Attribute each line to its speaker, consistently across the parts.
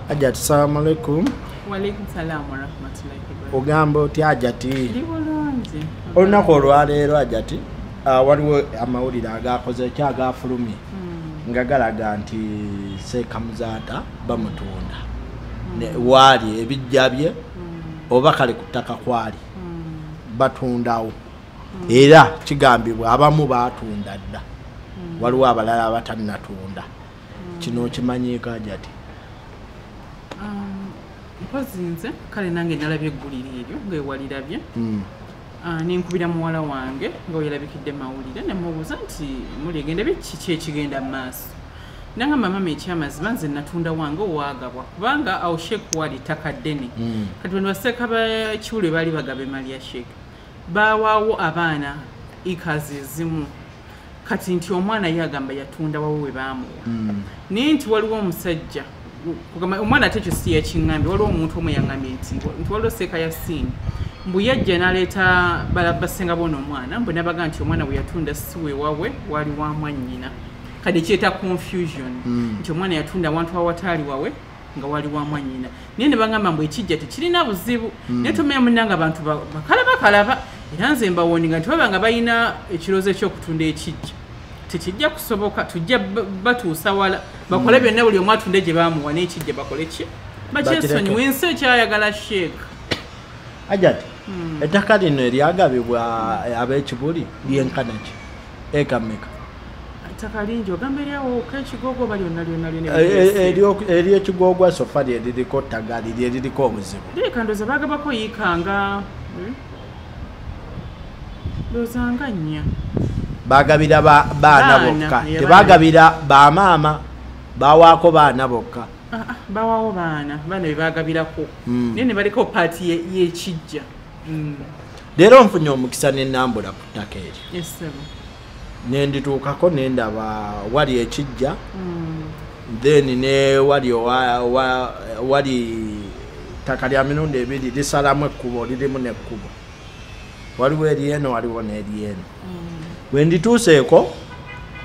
Speaker 1: Hajjat, assalamu alaikum.
Speaker 2: Wa alaikum salam wa rahmatullahi wa barakatuh.
Speaker 1: Ogamba oti Hajjat.
Speaker 2: Ndi bulungi.
Speaker 1: Olunaku olwaleero Hajjat, waliwo amawulire agakoze kyagafulumye nga galaga nti Sheikh Muzaata bamutunda. Waali ebijja bye oba kale ku ttaka kwali batundawo. Era kigambibwa abamu baatunda dda. Waliwo abalala abatannatunda. Kino kimanyiika Hajjat.
Speaker 2: Mpozi nze kale nange nalabye eggulire eryo ng'ewalirabye ninkubira muwala wange nga werabikidde mawulire ne mubuuza nti muli egenda kiki ekigenda mu maaso nangamba mama ekyamazima nze natunda wange owaagabwa kubanga awo Sheikh wali ttaka ddene kati bano baseka bakiwule baali bagaba emali ya Sheikh baawaawo abaana ikazi ezimu kati nti omwana ye agamba yatunda wawe we baamuwa naye nti waliwo omusajja omwana ate ekyo si yakiŋŋambye waliwo omuntu omu yaŋŋambye nti waliwo seeka ya siini mbu yajja n'aleeta basenga boona omwana mbu nabaga nti omwana bwe yatunda si weewawe wali wa mwannyina kati ekyeta confusion nti omwana yatunda wantu awataali wawe nga wali wa mwannyina naye ne baŋŋamba mbu ekijja tekirina buzibu naye tomanya munnanga abantu bakalaba era nze mbawooninga nti baba nga balina ekiroozo eky'okutunda ekijja tekijja kusoboka tujja batuusa wala bakole byonna buli omu atunde gye baamuwa n'ekijja bakole ki bakyesonyiwa ensi ekyayagala Sheikh.
Speaker 1: Hajjat, ettaka lino eryagabibwa ab'ekibuli lyenkana ki eka mmeka?
Speaker 2: Ettaka lingi ogamba eryawo k'ekigogo oba lyonna
Speaker 1: ery'ekigogwa sofa lyeririko ttagali lyeririko obuzibu
Speaker 2: lirekandoza bagabako yiikanga lozanga nnya
Speaker 1: bagabira baana bokka tebagabira bamaama bawaako baana bokka
Speaker 2: bawaawo baana be bagabirako naye ne baliko paati y'ekijja
Speaker 1: leero nfunye omukisa n'ennambula ku ttaka eryo nendituukako nendaba wali ekijja then ne wali ttaka lya mirundi ebiri lisalamu ekkubo lirimu n'ekkubo waliwo eryeno waliwo n'eryeno bwe ndituuseeko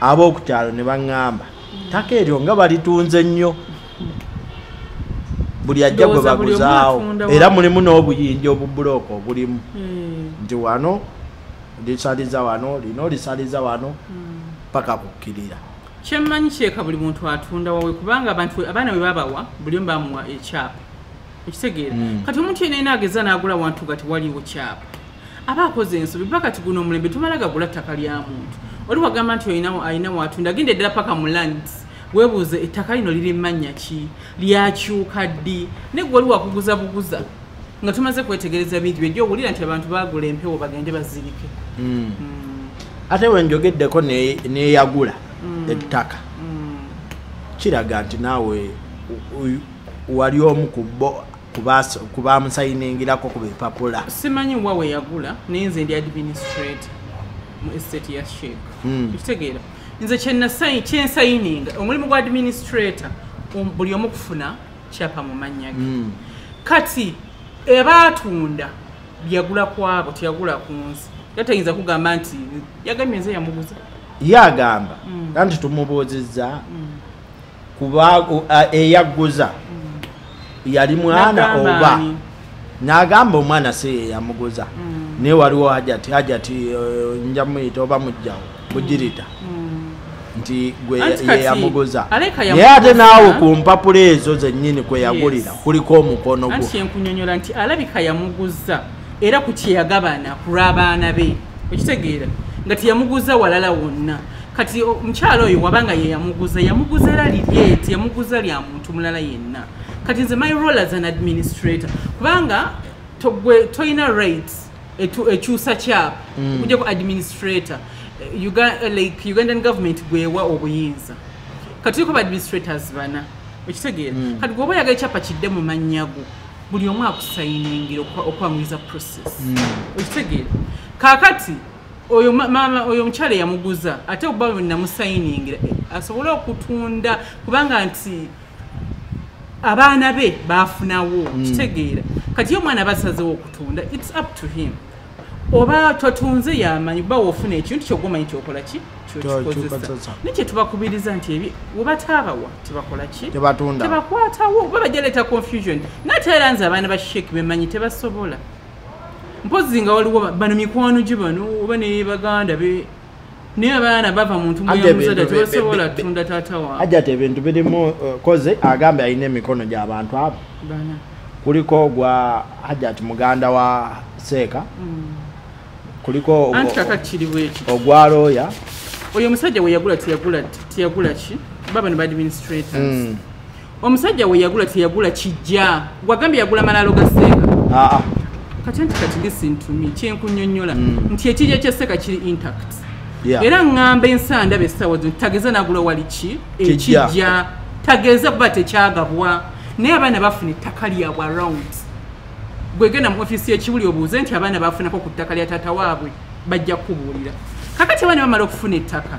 Speaker 1: ab'okukyalo ne baŋŋamba ttaka eryo nga balitunze nnyo buli ajja gwe baguzaawo era mulimu n'obuyinja obubulooka obulimu nti wano lisaliza wano lino lisaliza wano paka kukkirira
Speaker 2: kyemmanyi kyeka buli muntu atunda wawe kubanga abaana bwe babawa buli omu bamuwa ekyapa ekitegeera kati omuntu yena ageza n'agula wantu gati waliwo kyapa aba akoze ensobi paka tiguno omulembe tumala gagula ttaka lya muntu oli wagamba nti alina watunda agende ddala paka mu lands weebuuze ettaka lino liri mannya ki lyakyuka ddi negwe oli wakuguza buguza nga tumaze kwetegereza bingi byejja owulira nti abantu bagula empewo bagende bazirike
Speaker 1: ate wenjogeddeko neyagula ettaka kiraga nti naawe wali omu kubamusayiningirako ku bipapula
Speaker 2: simanyi wawe yagula naye nze ndi administrator mu estate ya Sheikh ekitegeera nze kyensayininga omulimu gwa administrator buli omu kufuna kyapa mu mannya ge kati ebaatunda byagula kwabo teyagula ku nsi yatayinza kugamba nti yagambye nze yamuguza
Speaker 1: yagamba anti tumubuuzizza kuba eyaguza yali mwana oba n'agamba omwana si yamuguza naye waliwo Hajjat njamuyita oba mujjawo mugirita nti gwe yamuguza naye ate naawe ku mpapula ezo zennyini kwe yagulira kuliko omukono gwo
Speaker 2: anti yenkunyonyola nti alabika yamuguza era ku kyeyagabana ku lw'abaana be okitegeera nga teyamuguza walala wonna kati omukyalo oyo wabanga ye yamuguza era lirye teyamuguza lya muntu mulala yenna kati nze my role as an administrator kubanga toyina rights ekyusa kyapa okujja ku administrator Ugandan government gwewa obuyinza kati tuliko administrators bana okitegeera kati gwoba oyagala ekyapa kidde mu mannya go buli omu akusayiningira okwanguyiza process okitegeera kaakati oyo omukyala yamuguza ate oba namusayiningira asobole okutunda kubanga nti abaana be baafunawo kitegeera kati omwana basazewo okutunda it's up to him oba totunze yamanyi ba wofuna ekintu kyogomanyi kyokola ki ky'okozesa nikye tubakubiriza nti ebi webataabawa tebakola ki
Speaker 1: tebatunda
Speaker 2: tebakwatawo babajja leeta confusion nate era nze abaana ba Sheikh bemanyi tebasobola mpozi nga waliwo bano mikwano gye bano oba ne baganda be naye abaana bava mu ntumbwe ya Muzaata tebasobola tunda taata waabwe
Speaker 1: Hajjat ebintu birimu koze agambe alina emikono gy'abantu abo
Speaker 2: bana
Speaker 1: kuliko gwa Hajjat muganda wa Seeka kuliko
Speaker 2: anti kakati kiri bweki
Speaker 1: ogwa lawyer
Speaker 2: oyo omusajja we yagula teyagula ki baba ne administrators omusajja we yagula teyagula kijja gwagambye yagula Amalaalo ga Seeka kati listen to me kyenkunnyonnyola nti ekijja kya Seeka kiri intact era ngamba ensanda bessawo tageza nagula wali ki ekijja tageza kuba tekyagabwa naye abaana bafuna ettaka lyabwe around gwegenda mu ofisi y'ekibuli obuuze nti abaana bafunako ku ttaka lya taata waabwe bajja kubuulira kakati abaana bamala okufuna ettaka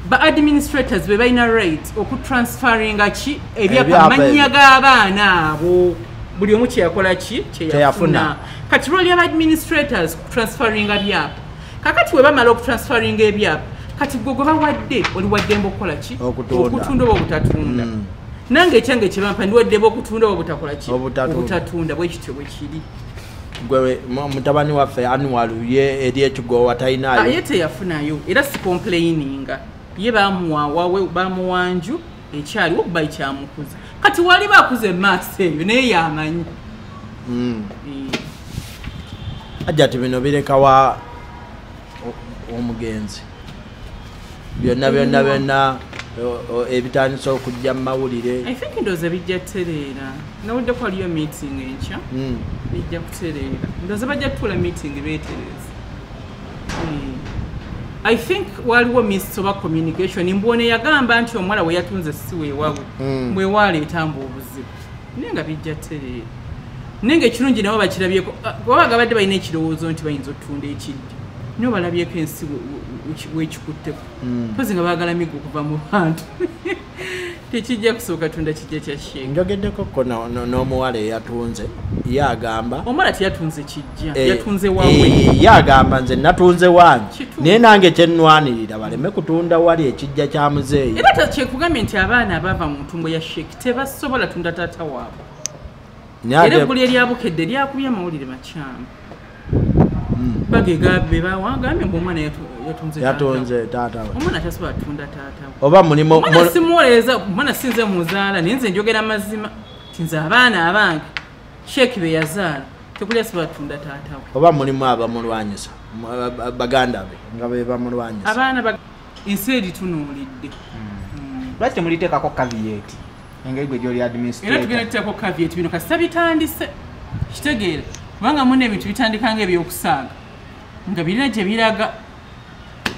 Speaker 2: ba administrators be balina right okutransferinga ki ebyapa amannya g'abaana abo buli omu kyeyakola ki kyeyafuna kati roli aba administrators kutransferinga byapa kakati we bamala okutransferinga ebyapa kati gwe bawadde oli waddemba okukola ki okutunda oba obutatunda nange ekyange kyebampa ndiwaddeba okutunda oba obutakola ki obutatunda bwekityo bwe kiri
Speaker 1: gwe mutabani waffe annual ye eri ekigoowa talinayo
Speaker 2: ye teyafunayo era si complaininga ye bamuwawawe bamuwanju ekyaliwo okuba ekyamukuza kati wali bakuze maaso eyo naye yamanyi
Speaker 1: Hajjat bino birekawa omugenzi byonna ebitandisa okujja mu mawulire
Speaker 2: I think ndowooza bijja kutereera nawudde ko waliyo meeting enkya bijja kutereera ndowooza bajja kutuula meeting beetereza I think waliwo miss oba communication mbwone yagamba nti omuwala we yatunze si weewawe bwe waleetamba obuzibu naye nga bijja kutereera naye ngaekirungi nabo bakirabyeko wabaga badde balina ekirowoozo nti bayinza okutunda ekijja niyo balabyeko ensi wekikutteko pozi nga baagala migo okuva mu bantu tekijja kusooka tunda kijja kya Sheikh
Speaker 1: njogeddeko n'omuwala eyatunze ye agamba
Speaker 2: omuwala teyatunze kijja yatunze wawe
Speaker 1: ye agamba nze natunze wange naye nange kyennwanirira baleme kutunda wali ekijja kya muzeeyi
Speaker 2: era kyekugambye nti abaana abava mu ntumbo ya Sheikh tebasobola tunda taata waabwe era eggulu eryabukedde lyakubye amawulire makyamu bagega bebawagambye mbu omwana yatunze taata we omwana tasobola tunda taata we
Speaker 1: oba mulimu
Speaker 2: omwana simuwolereza omwana sinze muzaala naye nze njogera mazima tinze abaana abange Sheikh be yazaala tekuli asobola tunda taata we
Speaker 1: oba mulimu abamulwanyisa baganda be nga be bamulwanyisa
Speaker 2: abaana ensi eritunuulidde
Speaker 3: lwaki temuliteekako caveat engeri gwe gyoli administrator
Speaker 2: era tugenda tuteekako caveat bino kasita bitandise kitegeera kubanga muna ebintu bitandikanga ebyokusaaga nga birina gye biraga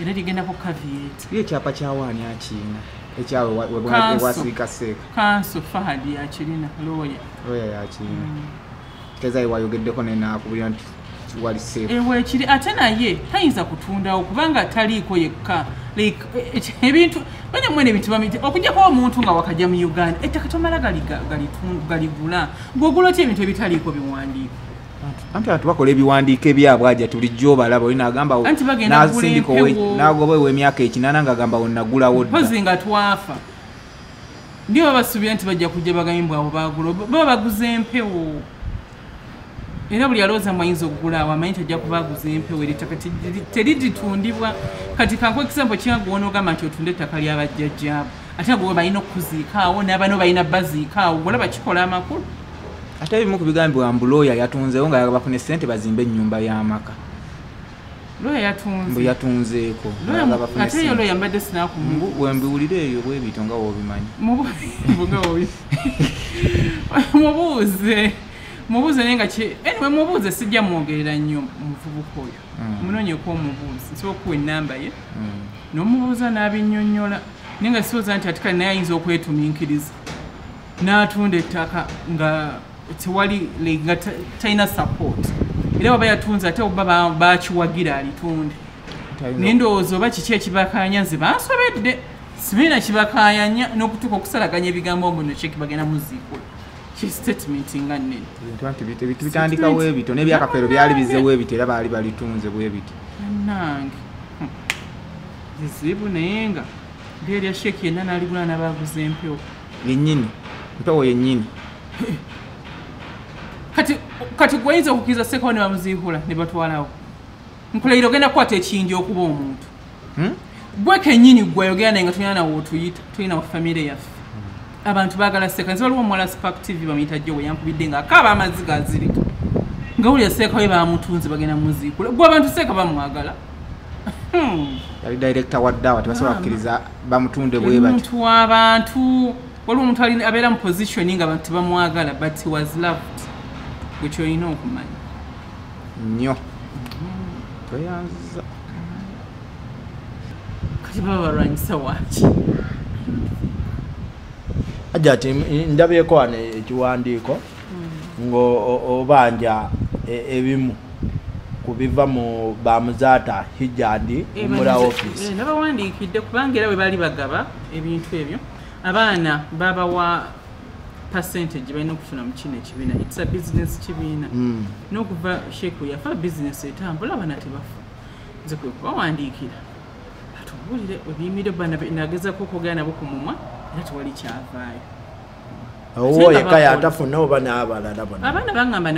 Speaker 2: era ligendako caveat
Speaker 3: ekyapa kyawaani akiina ekyawe webwasirika Seeka
Speaker 2: kanso Fahadi yakirina lawyer
Speaker 3: yakirina kitegeeza wayogeddeko nenakubulira nti wali Seeka
Speaker 2: wekiri ate naye tayinza kutundawo kubanga taliiko yekka ebintu banyamwene ebintu bamiti okujjako omuntu nga wakajja mu Uganda ettaka tomala galigula ng'ogula otya ebintu ebitaliiko biwandiiko
Speaker 3: anti abantu bakola ebiwandiiko ebyabwe ajja tulijjo obalaba olina agamba nasindika nagoba ew'emyaka 8 ng'agamba wonnagulawo dda
Speaker 2: pozi nga twafa ndio babasuubira nti bajja kujja bagambye abo bagula baba baguza empewo era buli alowooza mwayinza okugula awo amanyi tajja kubaguza empewo eritaka teriditundibwa kati kankuwa ekisampo kyagwona ogamba nti otunde ettaka ly'abajjajjaabo ate agwo balina okuziikaawo n'abano balina baziikaawo olaba kikola amakulu
Speaker 3: ate ebimu ku bigambibwa mbu lawyer yatunzeewo nga bafune ssente bazimbe ennyumba y'amaka
Speaker 2: lawyer
Speaker 3: yatunzeeko
Speaker 2: ate eyo lawyer mbadde sinaakumbu
Speaker 3: wembiwulire eyo bwebito nga woobimanyi
Speaker 2: mubuuze naye nga anyway mubuuze sijja mwogerera nnyo muvubuka oyo munoonyeko omubuuzi nsobola okuwa ennamba ye n'omubuuza n'abinnyonnyola naye nga siwooza nti ati kale naye ayinza okwetuminkiriza n'atunda ettaka nga tewali nga talina support era waba yatunze ate oba bakiwagira alitunde naye ndowooza oba kiki ekibakayanya nze bansobedde sibiina kibakayanya n'okutuuka okusalaganya ebigambo mbuno Sheikh bagenda muziikula statement nga nnene
Speaker 3: ebintu bitandikawo ebito n'ebyakafeero byali bizewo ebito era baali balitunze bwe biti
Speaker 2: nange zizibu naye nga mbeera ya Sheikh yenna n'aligula n'abaguza empewo
Speaker 3: yennyini mpewo yennyini
Speaker 2: kati gwayinza okukkiriza Seeko ne bamuziikula ne batwalawo nkulayira ogenda kukwata ekingi okuba omuntu gwe kennyini gwayogera naye nga tulina nawo otuyita tulina wa famire yaffe abantu baagala Seeko nze waliwo omuwala Spark TV bamuyita jjo we yankubidde ng'akaaba amazzi gazirika nga wulira Seeko we bamutunze bagenda muziikula gwe abantu Seeko bamwagala
Speaker 3: yali director wa ddawa tebasobola kukkiriza bamutunde bwe bati
Speaker 2: omuntu w'abantu waliwo omuntu abeera mu position nga abantu tebamwagala but he was loved gwekyo olina okumanya
Speaker 3: nnyo toyanza
Speaker 2: kati baba balwanyisa waaki
Speaker 1: Hajjat ndabyeko wano ekiwandiiko ng'obanja ebimu kubiva mu Muzaata Hijjandi Umura office
Speaker 2: nabawandiikidde kubanga era bwe baali bagaba ebintu ebyo abaana babawa percentage balina okufuna mu kino ekibiina it's a business kibiina n'okuva Sheikh yafa business etambula abaana tebafa nze kwe kubawandiikira atubulire ebiyimire nagezako okwogera nabo ku mumwa era tewali kyavaayo
Speaker 1: owo yekka yatafuna oba n'abalala bona
Speaker 2: abaana baŋŋamba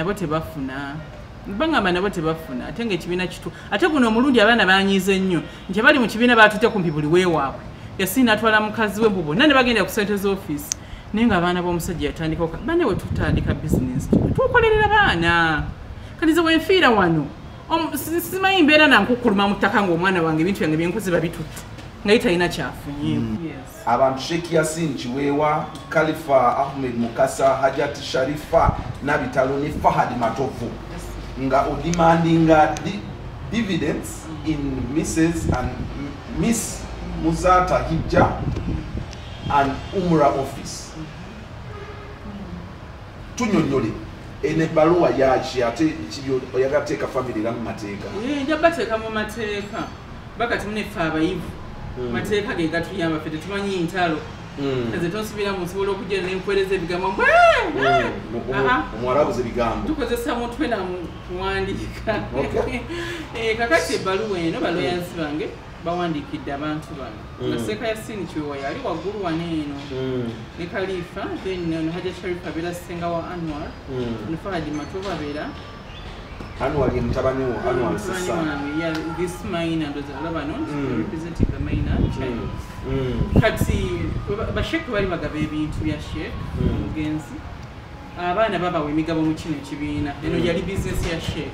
Speaker 2: nabo tebafuna ate ng'ekibiina kitu ate guno omulundi abaana banyiize nnyo nti abali mu kibiina baatute kumpi buli weewaabwe yasini atwala mukazi we mbu bonna ne bagenda ku ssente z'ofiisi naye ng'abaana b'omusajja yatandikawo bane we tutandika bizinesi tukolerera baana kati ze wenfiira wano simanyi mbeera nankukuluma mu ttaka ng'omwana wange ebintu byange byenkoze babitutte nga talina kyafunyeemu
Speaker 4: abantu Sheikh Yasin Chiwewa, Khalifa Ahmed Mukasa, Hajjat Sharifa Nabitalo ne Fahad Matovu nga demandinga dividends in Mrs. and Miss Muzaata Hijja and Umra office. Tunyonyole ene baluwa yachi ate kibyo oyagateeka family ramu mateeka.
Speaker 2: Njabateeka mu mateeka. Bakati mune fa abayivu. Mateeka ge gatuyamba fete tumanyi ntalo. Kaze tosubira mu nsobola okujja n'enkwereza ebigambo.
Speaker 4: Omwarabu ze bigambo.
Speaker 2: Tukozesa mutwe na kuwandiika. Kakati ebbaluwa eno baloyansi bange bawandiikidde abantu bano. Nga Sheikh Yasin Chiwewa yali waggulu wano eno. Ne Khalifa then Hajjat Sharifa abeera ssenga wa Anwar. Ne Fahad Matovu abeera
Speaker 4: Anwar ye mutabani wo Anwar Sissa.
Speaker 2: Yeah, this minor does Lebanon representing the minor child. Kati bashek bali bagaba ebintu bya Sheikh mugenzi. Abaana babawe emigabo mu kino ekibiina. Eno yali business ya Sheikh.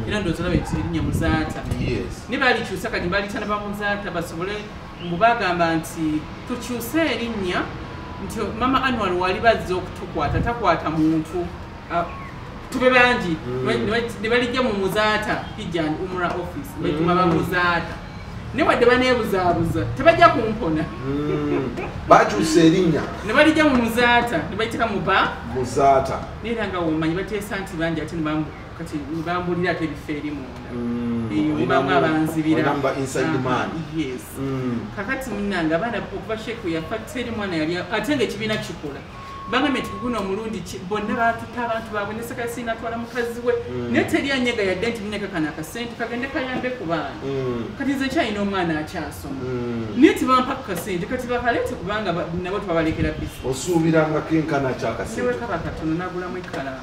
Speaker 2: Era ndoza labe erinnya Muzaata.
Speaker 4: Yes.
Speaker 2: Ne bali kyusa kati bali tana ba Muzaata basobole mbagamba nti tukyuse erinnya nti mama Anwar wali bazze okutukwata takwata muntu tube bangi ne balijja mu Muzaata Hijja and Umra office betuma ba Muzaata ne wadde baneebuzaabuza tebajja kumpona
Speaker 4: bakyusa erinnya
Speaker 2: ne balijja mu Muzaata ne bayitira mu ba
Speaker 4: Muzaata
Speaker 2: neera nga womanyi bateesa nti bangi ate kati bambulira ate ebifo eri munda bamu abanzibira
Speaker 4: number inside the man.
Speaker 2: Yes. Kakati munnanga abaana okuva Sheikh yafa teri mwana yali ate ng'ekibiina kikola bangamye tuguno omulundi bonna baatuta abantu baabwe ne Sheikh Yasin atwala mukazi we naye teri anyega yadde nti muneka kana akasente kagende kayambe ku baana kati nze kyalina omwana akyasoma naye tibampa kasente kati bakaleete kubanga nabo tubabalekera bisi
Speaker 4: osuubiranga kenkana kyakasente
Speaker 2: newekaba katono nagulamu ekala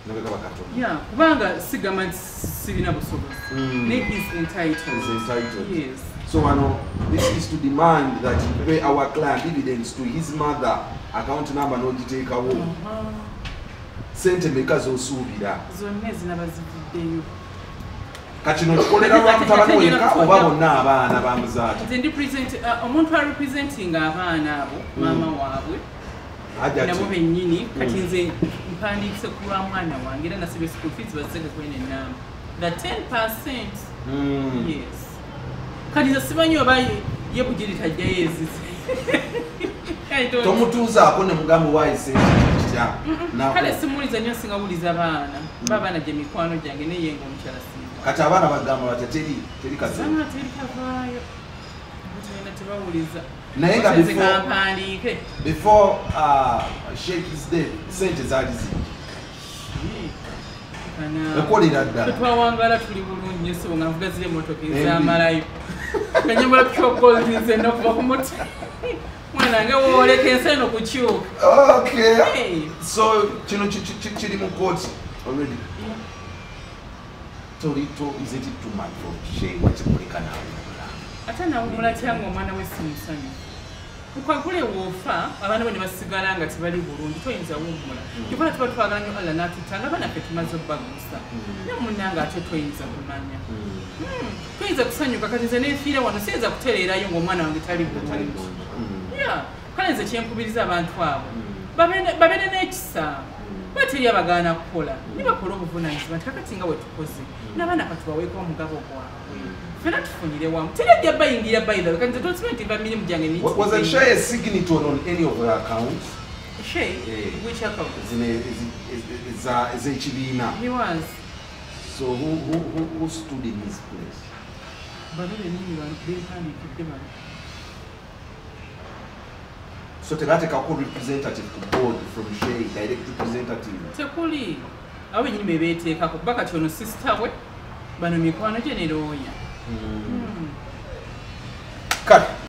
Speaker 4: newekaba katono
Speaker 2: yeah kubanga sigama sirina busobozi ne is entitled. Yes.
Speaker 4: So this is to demand that he pay our client dividends to his mother account number n'ogiteekawo sente meka z'osuubira
Speaker 2: zonna ezinabazivuddeyo
Speaker 4: kati no tukolera lwa mutabani wekka oba bonna abaana ba Muzaata
Speaker 2: nze ndi omuntu arepresentinga abaana abo maama waabwe nabo bennyini kati nze mpandiikise ku lwa mwana wange era nasibye school fees bazeke kwene ennamba the 10%. Yes. Kati nze simanyi oba ye bugiri tajjayo ezize
Speaker 4: tomutuuzaako ne mugambo waayise kitya
Speaker 2: kale simuwuliza nnyo singa wuliza baana babaana gye mikwano gyange naye nga omukyala singa
Speaker 4: kati abaana bagamba bati teri
Speaker 2: kasana teri kavaayo tena tebawuliza
Speaker 4: naye nga
Speaker 2: mpandiike
Speaker 4: before Sheikh is dead sente zaali zingi ekolera ddala
Speaker 2: twawangala tuli bulungi nnyo so nga nvuga ziri emmotoka ezamalayo Kanyamula chocolate nze nokuva ku muti. Mwana nga woleka enseno kukyuka.
Speaker 4: Okay.
Speaker 2: Hey.
Speaker 4: So kino kiri mu court already. So is it too much for Shay wakikulika nawe?
Speaker 2: Ate nawumula kyanga omwana w'essimusanyu. Ukakule wofa abana bane basigala nga tibali bulungi toyinza wumula. Kikola tuba twagala nnyo Allah n'atutanga abana ffe tumaze obbagusa. Ne munnanga ate toyinza kumanya. Toyinza kusanyuka kati nze neefiira wano siyinza kutereerayo ng'omwana wange tali bulungi. Kale nze kyenkubiriza abantu abo babeere n'ekisa bateri abagaana kukola ne bakola obuvunaanyizibwa nti kakati nga bwe tukoze n'abaana katubaweeko omugabo gwabwe fena tufunire wamu terejja bayingira bayithawe kati nze tosibe nti bamirimu gyange
Speaker 4: Was it Shay a signature on any of her accounts?
Speaker 2: Shay? Which account?
Speaker 4: Is ekibiina.
Speaker 2: He was.
Speaker 4: So who stood in his place? So tebateekako representative to board from Shay, direct representative.
Speaker 2: Tekuli. Abo nyini bebeteekako kuba kati ono sister we bano mikwano gye ne looya.
Speaker 4: Cut.